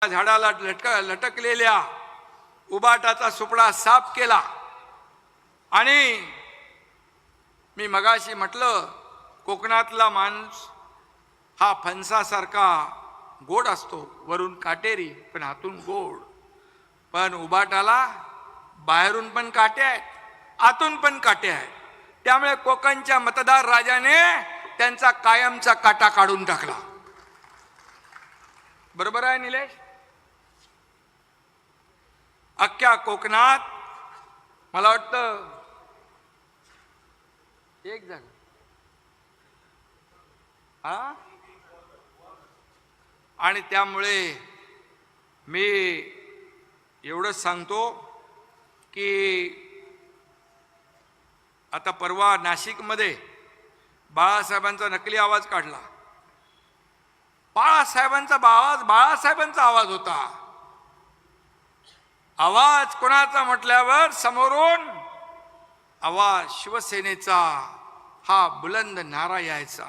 झाडाला लटकलेल्या उबाटाचा सुपडा साफ केला आणि मी मगाशी म्हटलं कोकणातला माणूस हा फणसासारखा गोड असतो, वरून काटेरी पण आतून गोड. पण उबाटाला बाहेरून पण काटे आहेत, आतून पण काटे आहेत. त्यामुळे कोकणच्या मतदार राजाने त्यांचा कायमचा काटा काढून टाकला. बरोबर आहे निलेश? अख्ख्या कोकणात मला वाटतं एक जागा हा, आणि त्यामुळे मी एवढंच सांगतो की आता परवा नाशिकमध्ये बाळासाहेबांचा नकली आवाज काढला. बाळासाहेबांचा आवाज होता. आवाज कोणाचा म्हटल्यावर समोरून आवाज शिवसेनेचा हा बुलंद नारा यायचा.